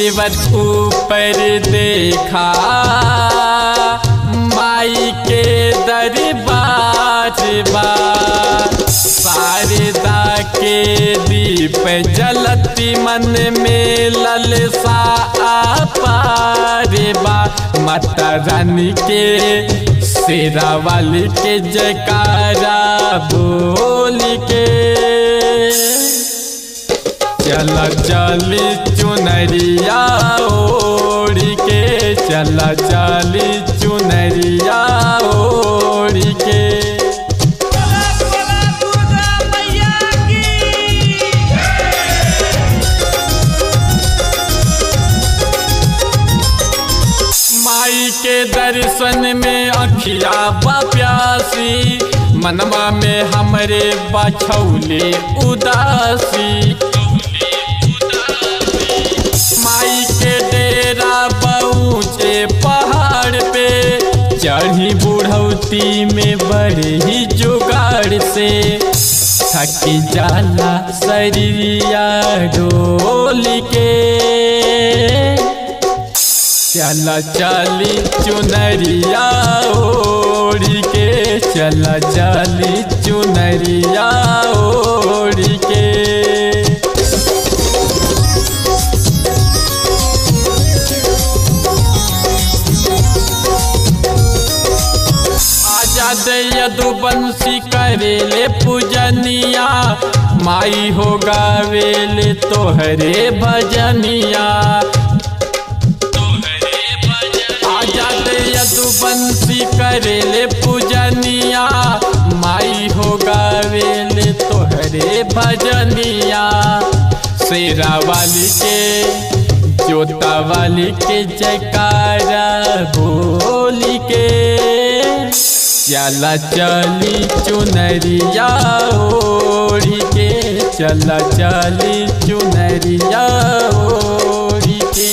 पर्वत ऊपर देखा माई के दरबार बा। शारदा के दीप जलती मन में ललसा अपार बा। माता रानी के शेरा वाली के जयकारा बोल के चला चली चुनरिया ओढ़ के, चला चली चुनरिया ओढ़ के। माई के दर्शन में अखिया बा प्यासी, मनवा में हमरे बछौले उदासी। माई के डेरा पहुँचे पहाड़ पे, चढ़ी बुढ़ौती में बड़े ही जुगाड़ से। थकी जाला शरीरिया डोल के, चला चली चुनरिया ओढ़ के, चला चली चुनरिया ओढ़ के। आजाद यदुवंशी करेले पूजनिया, माई हो गावेले तोहरे भजनिया। आजाद यदुवंशी करेले पूजनिया, माई हो गावेले तोहरे भजनिया। शेरा वाली के जोता वाली के जयकारा बोल के चला चली चुनरिया ओढ़ के, चला चली चुनरिया ओढ़ के।